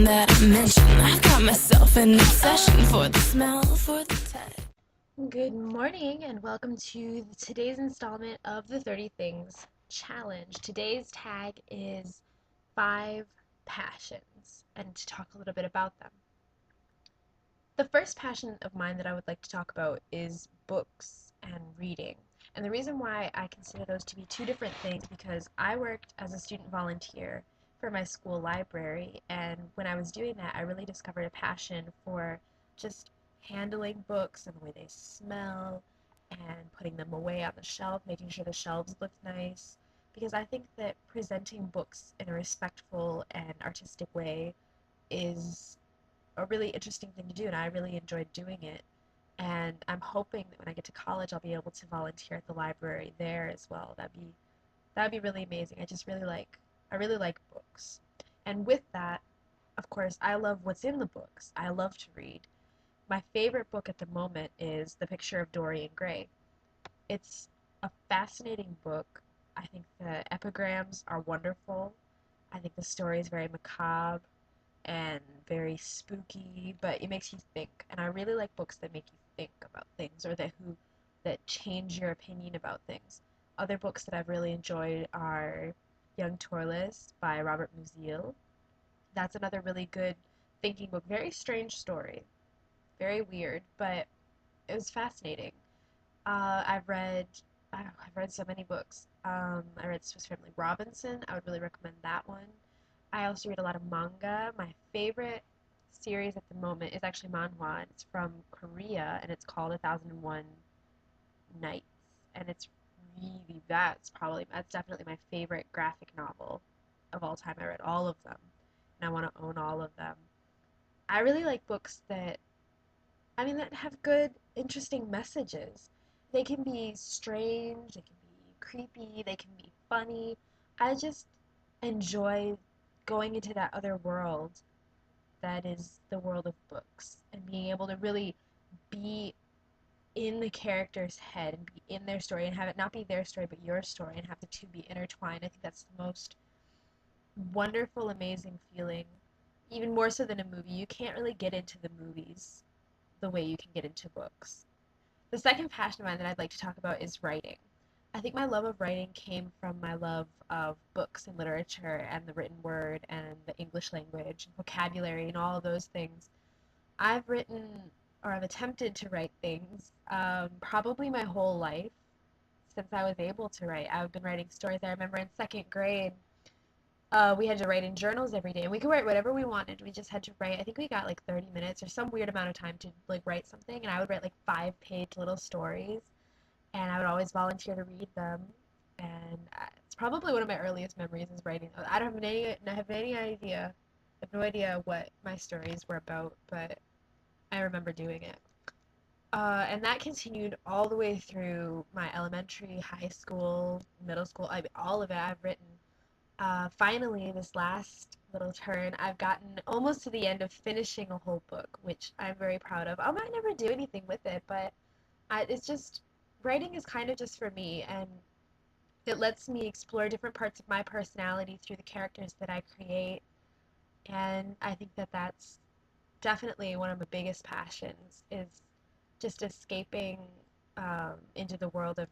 one that I mentioned. I've got myself an obsession for the smell, for the touch. Good morning and welcome to today's installment of the 30 Things Challenge. Today's tag is 5 passions and to talk a little bit about them. The first passion of mine that I would like to talk about is books and reading. And the reason why I consider those to be two different things because I worked as a student volunteer for my school library, and when I was doing that, I really discovered a passion for just handling books and the way they smell and putting them away on the shelf, making sure the shelves looked nice. Because I think that presenting books in a respectful and artistic way is a really interesting thing to do, and I really enjoyed doing it. And I'm hoping that when I get to college, I'll be able to volunteer at the library there as well. That'd be really amazing. I really like books, and with that, of course, I love what's in the books. I love to read. My favorite book at the moment is The Picture of Dorian Gray. It's a fascinating book. I think the epigrams are wonderful. I think the story is very macabre and very spooky, but it makes you think. And I really like books that make you think about things or that change your opinion about things. Other books that I've really enjoyed are Young Torless by Robert Musil. That's another really good thinking book. Very strange story, very weird, but it was fascinating. Uh, I've read I've read so many books. I read Swiss Family Robinson. I would really recommend that one. I also read a lot of manga. My favorite series at the moment is actually manhwa. It's from Korea and it's called 1001 Nights. And that's definitely my favorite graphic novel of all time. I read all of them and I want to own all of them. I really like books that have good, interesting messages. They can be strange, they can be creepy, they can be funny. I just enjoy going into that other world that is the world of books and being able to really be in the character's head and be in their story and have it not be their story but your story and have the two be intertwined. I think that's the most wonderful, amazing feeling. Even more so than a movie. You can't really get into the movies the way you can get into books. The second passion of mine that I'd like to talk about is writing. I think my love of writing came from my love of books and literature and the written word and the English language and vocabulary and all of those things. I've written or I've attempted to write things probably my whole life since I was able to write. I've been writing stories. I remember in second grade, we had to write in journals every day, and we could write whatever we wanted. We just had to write. I think we got like 30 minutes or some weird amount of time to like write something, and I would write like 5-page little stories, and I would always volunteer to read them. And it's probably one of my earliest memories is writing. I have any idea. I have no idea what my stories were about, but I remember doing it. And that continued all the way through my elementary, high school, middle school. All of it I've written. Finally, this last little turn, I've gotten almost to the end of finishing a whole book, which I'm very proud of. I might never do anything with it, but it's just writing is kind of just for me, and it lets me explore different parts of my personality through the characters that I create. And I think that that's definitely one of my biggest passions is just escaping into the world of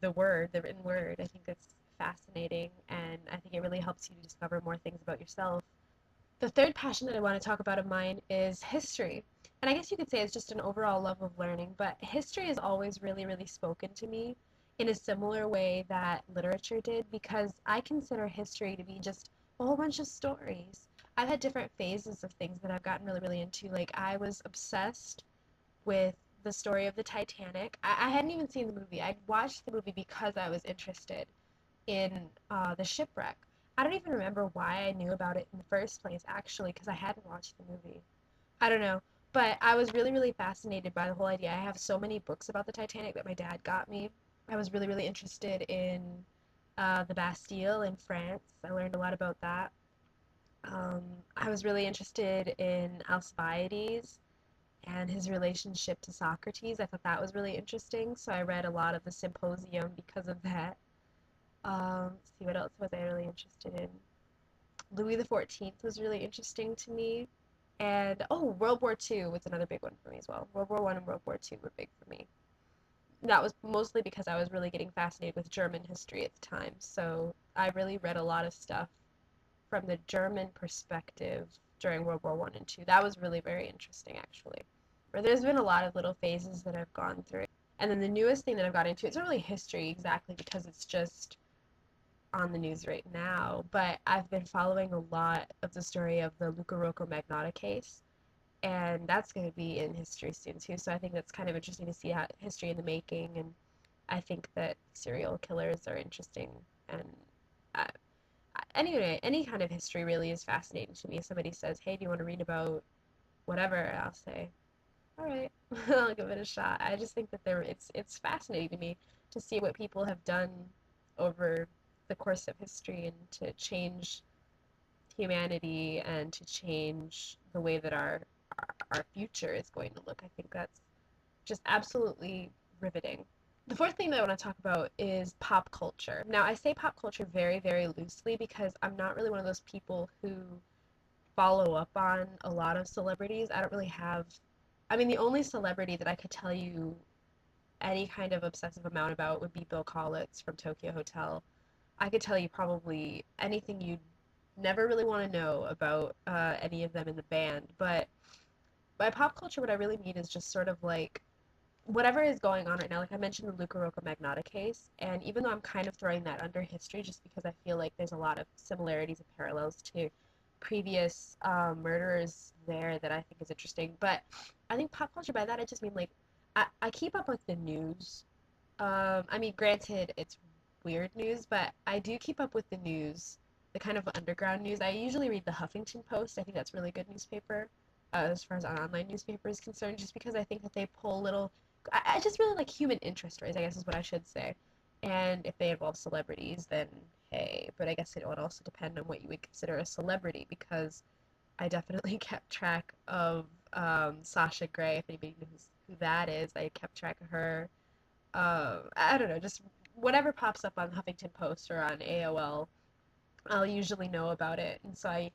the written word. I think it's fascinating, and I think it really helps you to discover more things about yourself. The third passion that I want to talk about of mine is history. And I guess you could say it's just an overall love of learning, but history has always really, really spoken to me in a similar way that literature did because I consider history to be just a whole bunch of stories. I've had different phases of things that I've gotten really, really into. Like, I was obsessed with the story of the Titanic. I hadn't even seen the movie. I watched the movie because I was interested in the shipwreck. I don't even remember why I knew about it in the first place, actually, because I hadn't watched the movie. I don't know. But I was really, really fascinated by the whole idea. I have so many books about the Titanic that my dad got me. I was really, really interested in the Bastille in France. I learned a lot about that. Um, I was really interested in Alcibiades and his relationship to Socrates. I thought that was really interesting, so I read a lot of the Symposium because of that. Let's see, what else was I really interested in? Louis the 14th was really interesting to me. And oh, World War II was another big one for me as well. World War One and World War II were big for me. That was mostly because I was really getting fascinated with German history at the time. So I really read a lot of stuff from the German perspective during World War One and Two. That was really very interesting, actually. Where there's been a lot of little phases that I've gone through. And then the newest thing that I've got into, it's not really history exactly because it's just on the news right now, but I've been following a lot of the story of the Luca Rocco Magnotta case, and that's going to be in history soon too. So I think that's kind of interesting to see how history in the making, and I think that serial killers are interesting, and uh, anyway, any kind of history really is fascinating to me. If somebody says, "Hey, do you want to read about whatever?" I'll say, "All right, I'll give it a shot." I just think that it's fascinating to me to see what people have done over the course of history and to change humanity and to change the way that our future is going to look. I think that's just absolutely riveting. The fourth thing that I want to talk about is pop culture. Now, I say pop culture very, very loosely because I'm not really one of those people who follow up on a lot of celebrities. I don't really have, I mean, the only celebrity that I could tell you any kind of obsessive amount about would be Bill Kaulitz from Tokyo Hotel. I could tell you probably anything you'd never really want to know about any of them in the band. But by pop culture, what I really mean is just sort of like whatever is going on right now. Like I mentioned the Luca Rocca Magnotta case, and even though I'm kind of throwing that under history just because I feel like there's a lot of similarities and parallels to previous murderers there that I think is interesting. But I think pop culture, by that I just mean like I keep up with the news. I mean, granted, it's weird news, but I do keep up with the news, the kind of underground news. I usually read the Huffington Post. I think that's a really good newspaper, as far as an online newspaper is concerned, just because I think that they pull little. I just really like human interest stories, I guess is what I should say. And if they involve celebrities, then hey, but I guess it would also depend on what you would consider a celebrity, because I definitely kept track of Sasha Grey. If anybody knows who that is, I kept track of her. I don't know, just whatever pops up on Huffington Post or on AOL, I'll usually know about it. And so I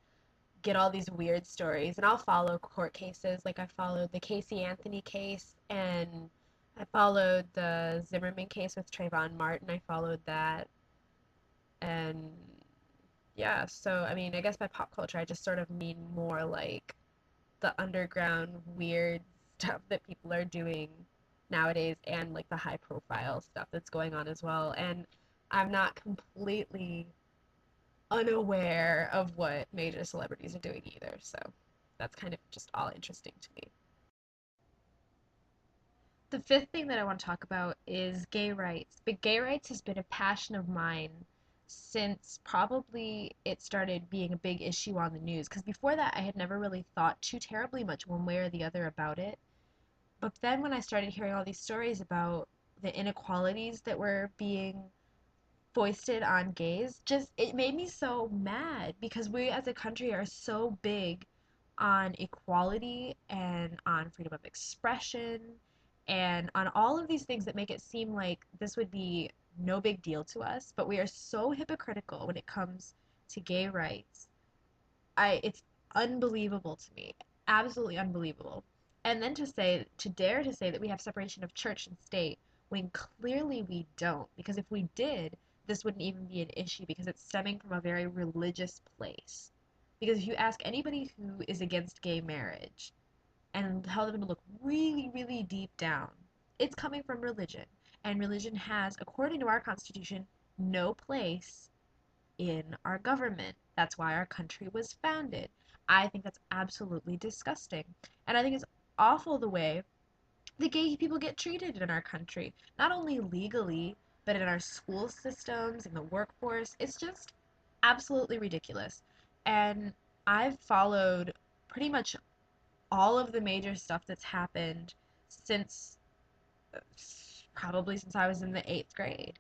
get all these weird stories, and I'll follow court cases. Like I followed the Casey Anthony case, and I followed the Zimmerman case with Trayvon Martin. I followed that. And yeah, so I mean, I guess by pop culture, I just sort of mean more like the underground weird stuff that people are doing nowadays and like the high profile stuff that's going on as well. And I'm not completely unaware of what major celebrities are doing either. So that's kind of just all interesting to me. The fifth thing that I want to talk about is gay rights. But gay rights has been a passion of mine since probably it started being a big issue on the news. Because before that, I had never really thought too terribly much one way or the other about it. But then when I started hearing all these stories about the inequalities that were being foisted on gays, just it made me so mad because we as a country are so big on equality and on freedom of expression and on all of these things that make it seem like this would be no big deal to us, but we are so hypocritical when it comes to gay rights. It's unbelievable to me. Absolutely unbelievable. And then to dare to say that we have separation of church and state when clearly we don't. Because if we did, this wouldn't even be an issue because it's stemming from a very religious place. Because if you ask anybody who is against gay marriage and tell them to look really, really deep down, it's coming from religion. And religion has, according to our Constitution, no place in our government. That's why our country was founded. I think that's absolutely disgusting. And I think it's awful the way the gay people get treated in our country, not only legally, but in our school systems, in the workforce. It's just absolutely ridiculous. And I've followed pretty much all of the major stuff that's happened since probably since I was in the eighth grade.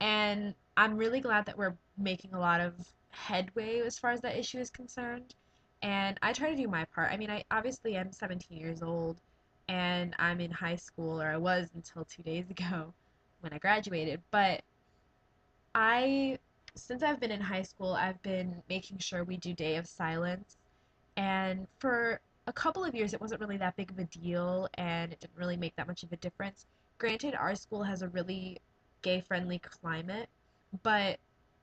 And I'm really glad that we're making a lot of headway as far as that issue is concerned. And I try to do my part. I mean, I obviously am 17 years old and I'm in high school, or I was until 2 days ago when I graduated. But I since I've been in high school, I've been making sure we do Day of Silence. And for a couple of years, it wasn't really that big of a deal and it didn't really make that much of a difference. Granted, our school has a really gay friendly climate, but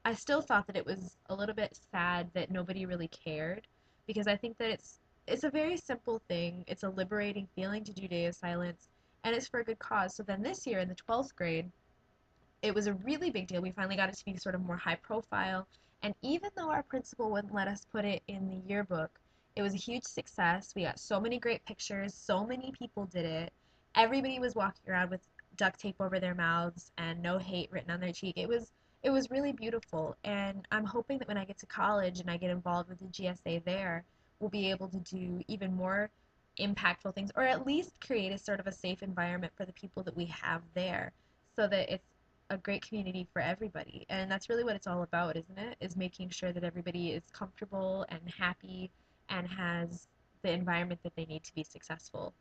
I still thought that it was a little bit sad that nobody really cared because I think that it's a very simple thing. It's a liberating feeling to do Day of Silence and it's for a good cause. So then this year in the 12th grade, it was a really big deal. We finally got it to be sort of more high profile. And even though our principal wouldn't let us put it in the yearbook, it was a huge success. We got so many great pictures, so many people did it. Everybody was walking around with duct tape over their mouths and no hate written on their cheek. It was really beautiful. And I'm hoping that when I get to college and I get involved with the GSA there, we'll be able to do even more impactful things or at least create a sort of a safe environment for the people that we have there so that it's a great community for everybody. And that's really what it's all about, isn't it? Is making sure that everybody is comfortable and happy and has the environment that they need to be successful.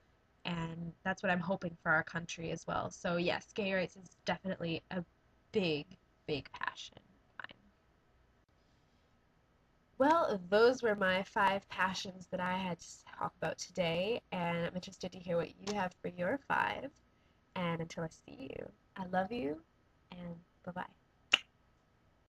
And that's what I'm hoping for our country as well. So, yes, gay rights is definitely a big, big passion of mine. Well, those were my 5 passions that I had to talk about today, and I'm interested to hear what you have for your 5. And until I see you, I love you, and bye bye.